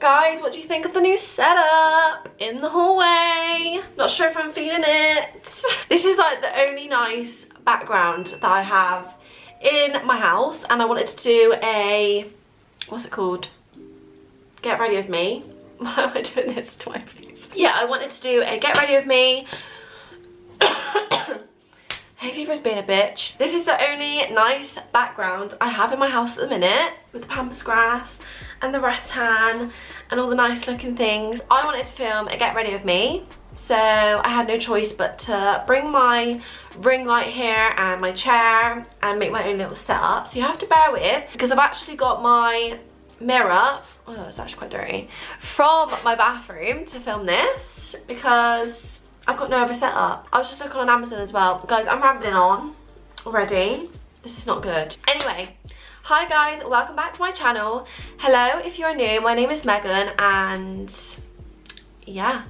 Guys, what do you think of the new setup in the hallway? Not sure if I'm feeling it. This is like the only nice background that I have in my house, and I wanted to do a, what's it called? Get ready with me. Why am I doing this to my face? Yeah, I wanted to do a get ready with me. Hay fever's being a bitch. This is the only nice background I have in my house at the minute, with the pampas grass and the rattan and all the nice looking things. I wanted to film a get ready with me, so I had no choice but to bring my ring light here and my chair and make my own little setup. So you have to bear with, because I've actually got my mirror, oh it's actually quite dirty, from my bathroom to film this, because I've got no other setup. I was just looking on Amazon as well. Guys, I'm rambling on already. This is not good. Anyway, hi guys, welcome back to my channel. Hello if you're new, my name is Megan, and yeah.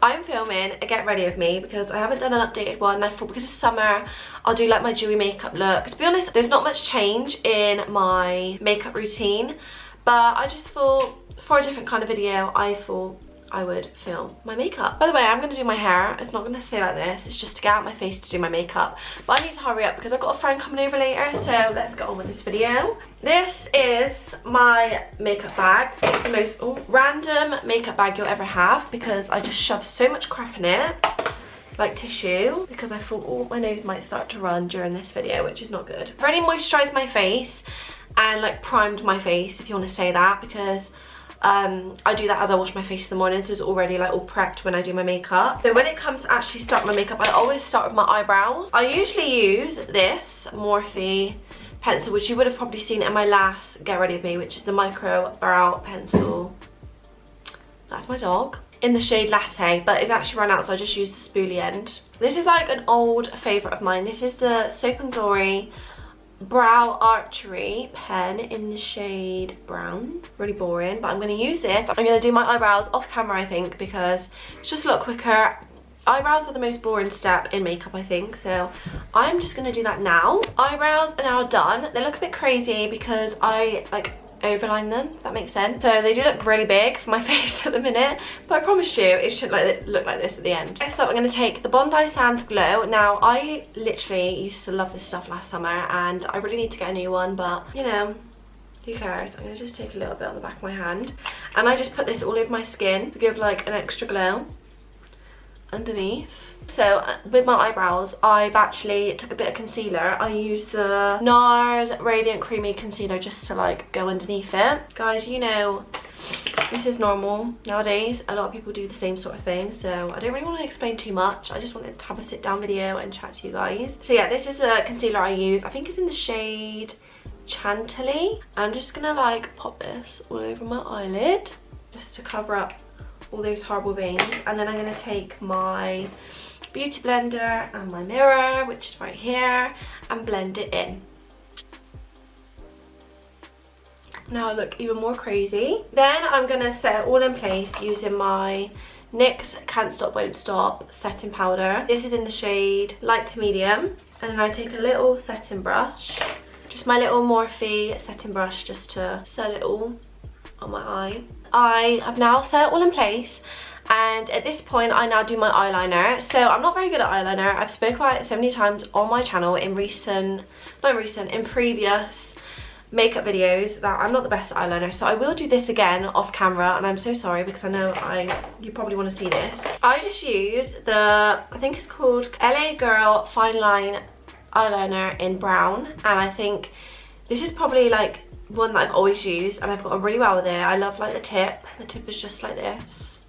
I'm filming a get ready with me because I haven't done an updated one, and I thought because it's summer I'll do like my dewy makeup look. To be honest, there's not much change in my makeup routine, but I just thought for a different kind of video I thought I would film my makeup. By the way, I'm going to do my hair. It's not going to stay like this. It's just to get out my face to do my makeup. But I need to hurry up because I've got a friend coming over later. So let's get on with this video. This is my makeup bag. It's the most random makeup bag you'll ever have because I just shoved so much crap in it, like tissue, because I thought, oh, my nose might start to run during this video, which is not good. I've already moisturised my face and like primed my face, if you want to say that, because I do that as I wash my face in the morning, so it's already like all prepped when I do my makeup. So when it comes to actually start my makeup, I always start with my eyebrows. I usually use this Morphe pencil, which you would have probably seen in my last Get Ready With Me, which is the micro brow pencil. That's my dog. In the shade Latte, but it's actually run out, so I just use the spoolie end. This is like an old favourite of mine. This is the Soap and Glory Brow Archery pen in the shade brown. Really boring, but I'm going to use this. I'm going to do my eyebrows off camera, I think, because it's just a lot quicker. Eyebrows are the most boring step in makeup, I think, so I'm just going to do that now. Eyebrows are now done. They look a bit crazy because I like overline them, if that makes sense. So they do look really big for my face at the minute, but I promise you it should look like this at the end. Next up, I'm going to take the Bondi Sands Glow. Now, I literally used to love this stuff last summer, and I really need to get a new one, but you know, who cares? I'm going to just take a little bit on the back of my hand, and I just put this all over my skin to give like an extra glow underneath. So with my eyebrows, I've actually took a bit of concealer. I used the NARS Radiant Creamy Concealer just to like go underneath it. Guys, you know, this is normal nowadays. A lot of people do the same sort of thing, so I don't really want to explain too much. I just wanted to have a sit down video and chat to you guys. So yeah, this is a concealer I use. I think it's in the shade Chantilly. I'm just gonna like pop this all over my eyelid just to cover up all those horrible veins, and then I'm going to take my beauty blender and my mirror, which is right here, and blend it in. Now I look even more crazy. Then I'm going to set it all in place using my NYX Can't Stop Won't Stop setting powder. This is in the shade light to medium, and then I take a little setting brush, just my little Morphe setting brush, just to set it all on my eye. I have now set it all in place, and at this point I now do my eyeliner. So I'm not very good at eyeliner. I've spoken about it so many times on my channel in previous makeup videos that I'm not the best at eyeliner, so I will do this again off camera, and I'm so sorry because I know you probably want to see this. I just use the, I think it's called LA Girl Fine Line eyeliner in brown, and I think this is probably like one that I've always used, and I've got on really well with it. I love like the tip is just like this,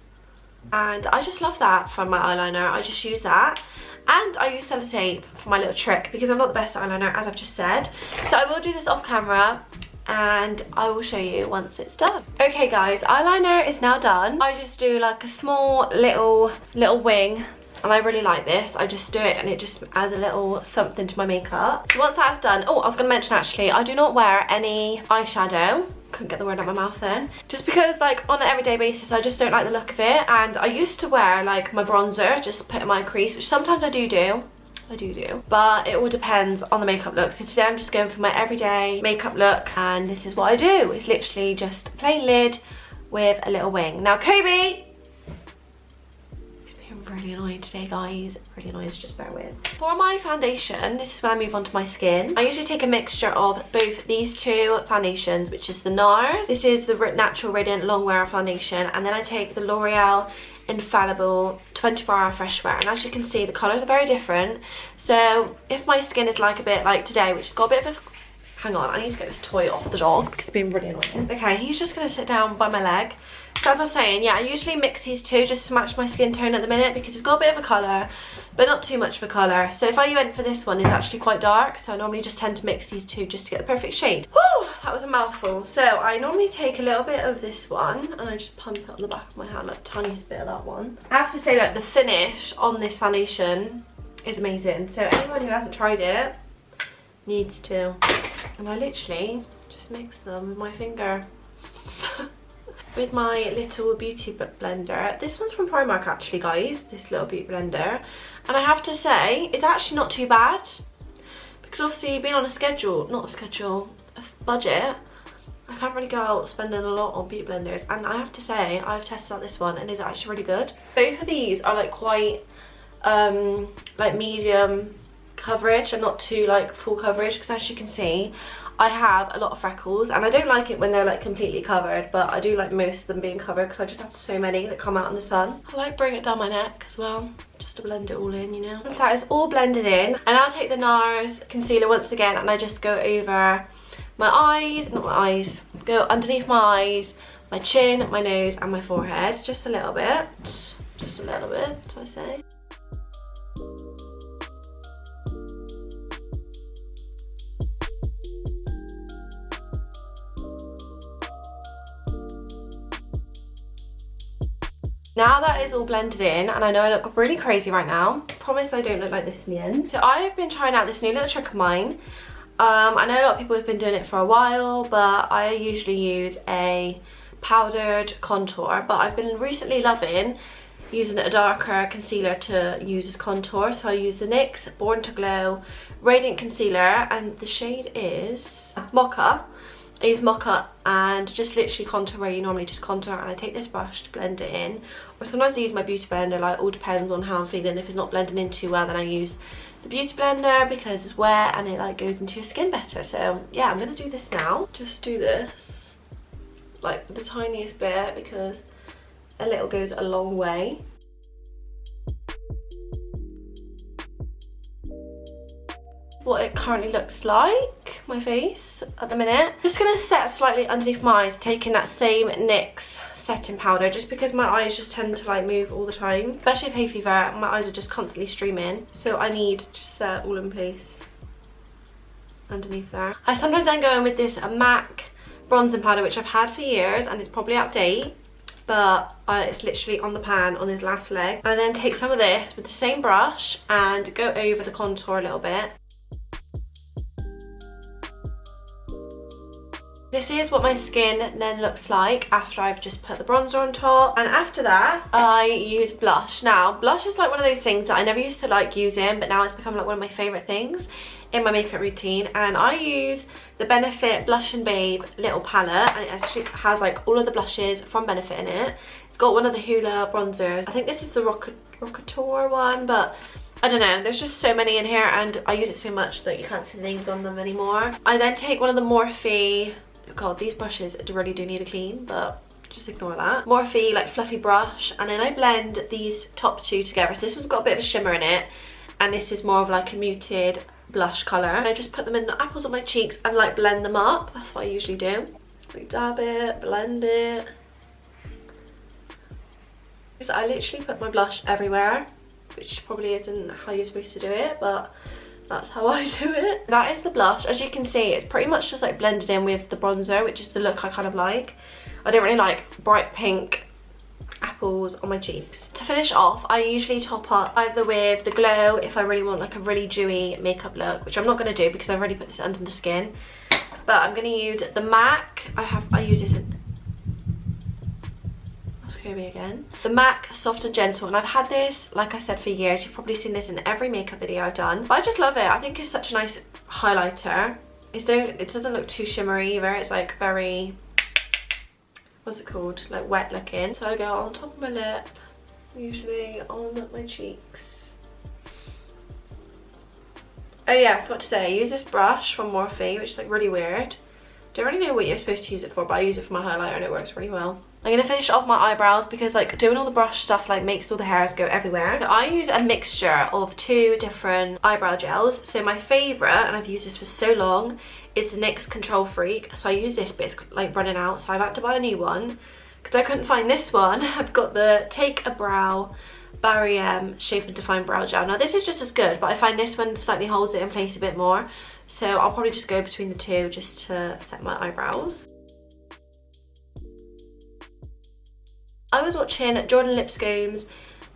and I just love that for my eyeliner. I just use that, and I use sellotape for my little trick because I'm not the best at eyeliner, as I've just said. So I will do this off camera and I will show you once it's done. Okay guys, eyeliner is now done. I just do like a small little wing, and I really like this. I just do it and it just adds a little something to my makeup. So once that's done, oh, I was going to mention actually, I do not wear any eyeshadow. Couldn't get the word out of my mouth then. Just because like on an everyday basis I just don't like the look of it, and I used to wear like my bronzer just to put in my crease, which sometimes I do, but it all depends on the makeup look. So today I'm just going for my everyday makeup look, and this is what I do. It's literally just a plain lid, with a little wing. Now Kobe, he's being really annoying today, guys. Really annoying, so just bear with. For my foundation, this is when I move on to my skin. I usually take a mixture of both these two foundations, which is the NARS. This is the Natural Radiant Long Wear Foundation, and then I take the L'Oreal Infallible 24-hour fresh wear. And as you can see, the colours are very different. So if my skin is like a bit like today, which has got a bit of a... Hang on, I need to get this toy off the dog because it's been really annoying. Okay, he's just going to sit down by my leg. So as I was saying, yeah, I usually mix these two just to match my skin tone at the minute because it's got a bit of a colour, but not too much of a colour. So if I went for this one, it's actually quite dark, so I normally just tend to mix these two just to get the perfect shade. Whew, that was a mouthful. So I normally take a little bit of this one and I just pump it on the back of my hand, like the tiniest bit of that one. I have to say, like, the finish on this foundation is amazing. So anyone who hasn't tried it needs to. And I literally just mix them with my finger. With my little beauty blender. This one's from Primark actually, guys, this little beauty blender. And I have to say, it's actually not too bad. Because obviously being on a schedule, a budget, I can't really go out spending a lot on beauty blenders. And I have to say, I've tested out this one and it's actually really good. Both of these are like quite, like medium coverage and not too like full coverage, because as you can see, I have a lot of freckles and I don't like it when they're like completely covered, but I do like most of them being covered because I just have so many that come out in the sun. I like bring it down my neck as well, just to blend it all in, you know. So that is all blended in, and I'll take the NARS concealer once again and I just go over my eyes, not my eyes, go underneath my eyes, my chin, my nose and my forehead, just a little bit, I say. Now that is all blended in, and I know I look really crazy right now. Promise I don't look like this in the end. So I have been trying out this new little trick of mine. I know a lot of people have been doing it for a while, but I usually use a powdered contour. But I've been recently loving using a darker concealer to use as contour. So I use the NYX Born to Glow Radiant Concealer, and the shade is Mocha. I use Mocha and just literally contour where you normally just contour, and I take this brush to blend it in. Or sometimes I use my beauty blender, like all depends on how I'm feeling. If it's not blending in too well, then I use the beauty blender because it's wet and it like goes into your skin better. So yeah, I'm gonna do this now. Just do this, like the tiniest bit, because a little goes a long way. What it currently looks like, my face at the minute. Just gonna set slightly underneath my eyes, taking that same NYX setting powder, just because my eyes just tend to like move all the time, especially with hay fever. My eyes are just constantly streaming, so I need to set all in place underneath there. I sometimes then go in with this MAC bronzing powder, which I've had for years and it's probably out of date, but it's literally on the pan on this last leg. And I then take some of this with the same brush and go over the contour a little bit. This is what my skin then looks like after I've just put the bronzer on top. And after that, I use blush. Now, blush is like one of those things that I never used to like using, but now it's become like one of my favourite things in my makeup routine. And I use the Benefit Blush and Babe little palette, and it actually has like all of the blushes from Benefit in it. It's got one of the Hoola bronzers. I think this is the Rockateur one, but I don't know, there's just so many in here and I use it so much that you can't see the names on them anymore. I then take one of the Morphe, God, these brushes really do need a clean, but just ignore that. Morphe like fluffy brush, and then I blend these top two together. So this one's got a bit of a shimmer in it, and this is more of like a muted blush colour. And I just put them in the apples of my cheeks and like blend them up. That's what I usually do. Like dab it, blend it. So I literally put my blush everywhere, which probably isn't how you're supposed to do it, but that's how I do it. That is the blush. As you can see, it's pretty much just like blended in with the bronzer, which is the look I kind of like. I don't really like bright pink apples on my cheeks. To finish off, I usually top up either with the Glow if I really want like a really dewy makeup look, which I'm not going to do because I've already put this under the skin. But I'm going to use the MAC. I use this in... Kobe again. The MAC Soft and Gentle, and I've had this, like I said, for years. You've probably seen this in every makeup video I've done. But I just love it. I think it's such a nice highlighter. It doesn't look too shimmery either. It's like very what's it called, like wet looking. So I go on top of my lip, usually on my cheeks. Oh yeah, I forgot to say, I use this brush from Morphe, which is like really weird. Don't really know what you're supposed to use it for, but I use it for my highlighter and it works really well. I'm gonna finish off my eyebrows because like doing all the brush stuff like makes all the hairs go everywhere. So I use a mixture of 2 different eyebrow gels. So my favourite, and I've used this for so long, is the NYX Control Freak. So I use this, but it's like running out, so I've had to buy a new one because I couldn't find this one. I've got the Take a Brow GRWM Shape and Define Brow Gel. Now this is just as good, but I find this one slightly holds it in place a bit more. So I'll probably just go between the 2 just to set my eyebrows. I was watching Jordan Lipscomb's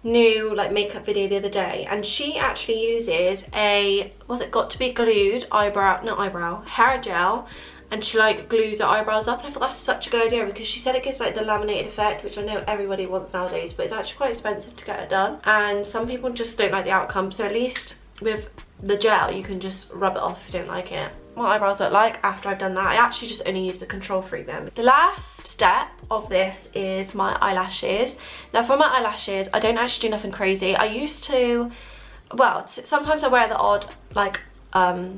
new like makeup video the other day, and she actually uses a, what's it, got to be glued hair gel, and she like glues her eyebrows up, and I thought that's such a good idea because she said it gives like the laminated effect, which I know everybody wants nowadays, but it's actually quite expensive to get it done, and some people just don't like the outcome. So at least with the gel you can just rub it off if you don't like it. My eyebrows look like after I've done that. I actually just only use the Control Freak then. The last step of this is my eyelashes. Now for my eyelashes, I don't actually do nothing crazy. I used to, well, sometimes I wear the odd like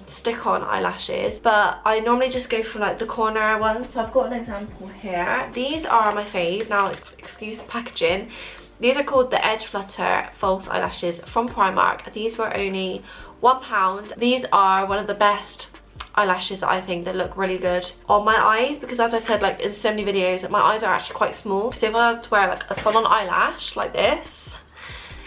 stick-on eyelashes, but I normally just go for like the corner ones. So I've got an example here. These are my fave. Now excuse the packaging. These are called the Edge Flutter False Eyelashes from Primark. These were only £1. These are one of the best eyelashes that I think that look really good on my eyes, because as I said like in so many videos, my eyes are actually quite small. So if I was to wear like a full-on eyelash like this,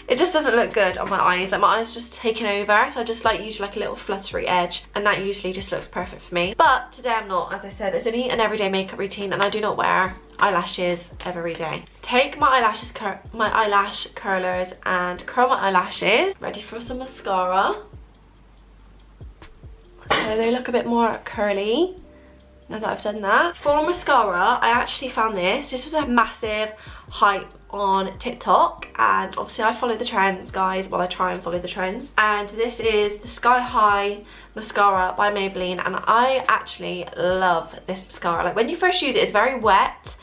it just doesn't look good on my eyes. Like my eyes just taken over, so I just like use like a little fluttery edge, and that usually just looks perfect for me. But today I'm not, as I said, it's only an everyday makeup routine and I do not wear eyelashes every day. Take my eyelash curlers and curl my eyelashes. Ready for some mascara. So they look a bit more curly now that I've done that. For mascara, I actually found this. This was a massive hype on TikTok, and obviously I follow the trends, guys. Well, I try and follow the trends. And this is the Sky High mascara by Maybelline, and I actually love this mascara. Like when you first use it, it's very wet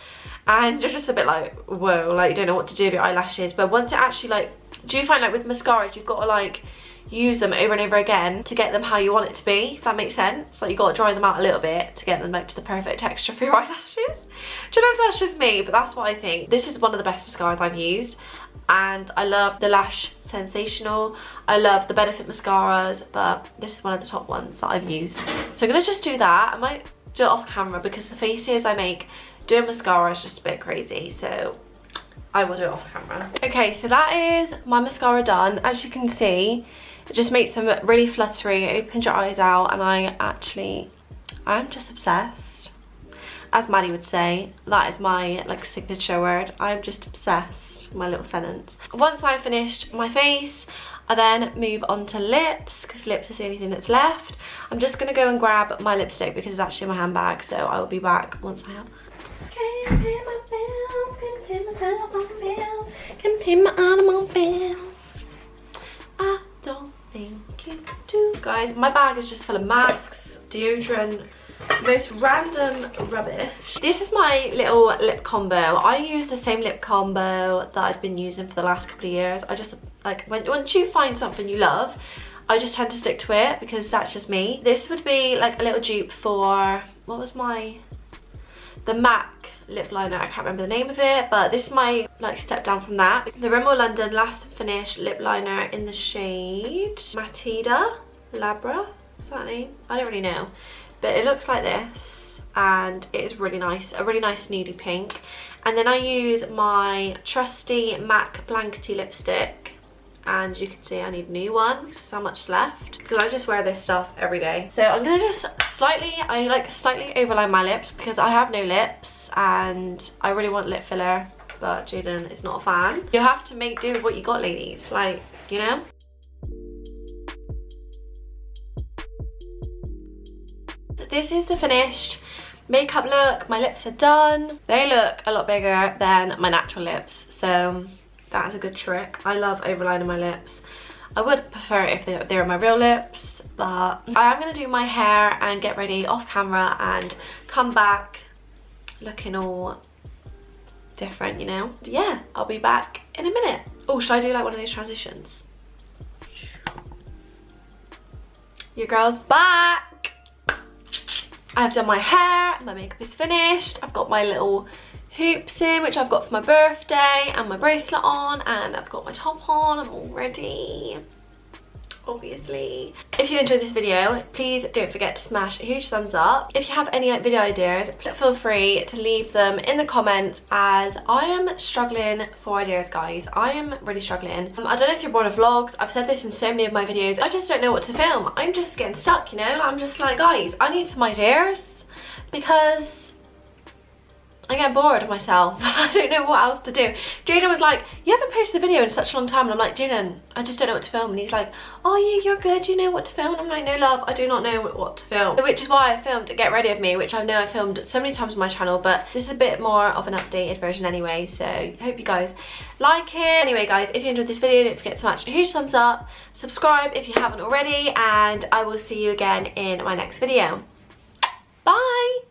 and you're just a bit like, whoa, like you don't know what to do with your eyelashes. But once it actually, like, do you find like with mascaras you've got to like use them over and over again to get them how you want it to be, if that makes sense? Like you got to dry them out a little bit to get them like to the perfect texture for your eyelashes. Do you know if that's just me? But that's what I think. This is one of the best mascaras I've used, and I love the Lash Sensational. I love the Benefit mascaras, but this is one of the top ones that I've used. So I'm gonna just do that. I might do it off camera because the faces I make doing mascara is just a bit crazy, so I will do it off camera. Okay, so that is my mascara done. As you can see, it just makes them really fluttery, it opens your eyes out, and I'm just obsessed. As Maddie would say, that is my like signature word. I'm just obsessed, my little sentence. Once I've finished my face, I then move on to lips, because lips is the only thing that's left. I'm just gonna go and grab my lipstick because it's actually in my handbag, so I will be back once I have that. Can't pay my bills, can't pay my telephone bills, can't pay my animal bills. I don't think you do. Guys, my bag is just full of masks, deodorant, most random rubbish. This is my little lip combo. I use the same lip combo that I've been using for the last couple of years. I just like, once you find something you love, I just tend to stick to it because that's just me. This would be like a little dupe for, what was the MAC lip liner, I can't remember the name of it, but this is my like step down from that. The Rimmel London Last Finish lip liner in the shade Matida Labra, is that name? I don't really know, but it looks like this and it is really nice, a really nice nudie pink. And then I use my trusty MAC Blankety lipstick, and you can see I need a new one because there's so much left, because I just wear this stuff every day. So I'm gonna just slightly overline my lips because I have no lips and I really want lip filler, but Jaden is not a fan. You have to make do with what you got, ladies, like, you know. So this is the finished makeup look. My lips are done. They look a lot bigger than my natural lips, so that is a good trick. I love overlining my lips. I would prefer it if they were my real lips, but I am going to do my hair and get ready off camera and come back looking all different, you know. Yeah, I'll be back in a minute. Oh, should I do like one of those transitions? Your girl's back. I've done my hair, my makeup is finished. I've got my little hoops in, which I've got for my birthday, and my bracelet on, and I've got my top on. I'm all ready, obviously. If you enjoyed this video, please don't forget to smash a huge thumbs up. If you have any video ideas, feel free to leave them in the comments, as I am struggling for ideas, guys. I am really struggling. I don't know if you're bored of vlogs. I've said this in so many of my videos. I just don't know what to film. I'm just getting stuck, you know. I'm just like, guys, I need some ideas because I get bored of myself. I don't know what else to do. Jaden was like, you haven't posted a video in such a long time. And I'm like, Jaden, I just don't know what to film. And he's like, oh yeah, you're good, you know what to film. And I'm like, no love, I do not know what to film. Which is why I filmed Get Ready With Me, which I know I filmed so many times on my channel, but this is a bit more of an updated version anyway. So I hope you guys like it. Anyway guys, if you enjoyed this video, don't forget to smash a huge thumbs up, subscribe if you haven't already, and I will see you again in my next video. Bye!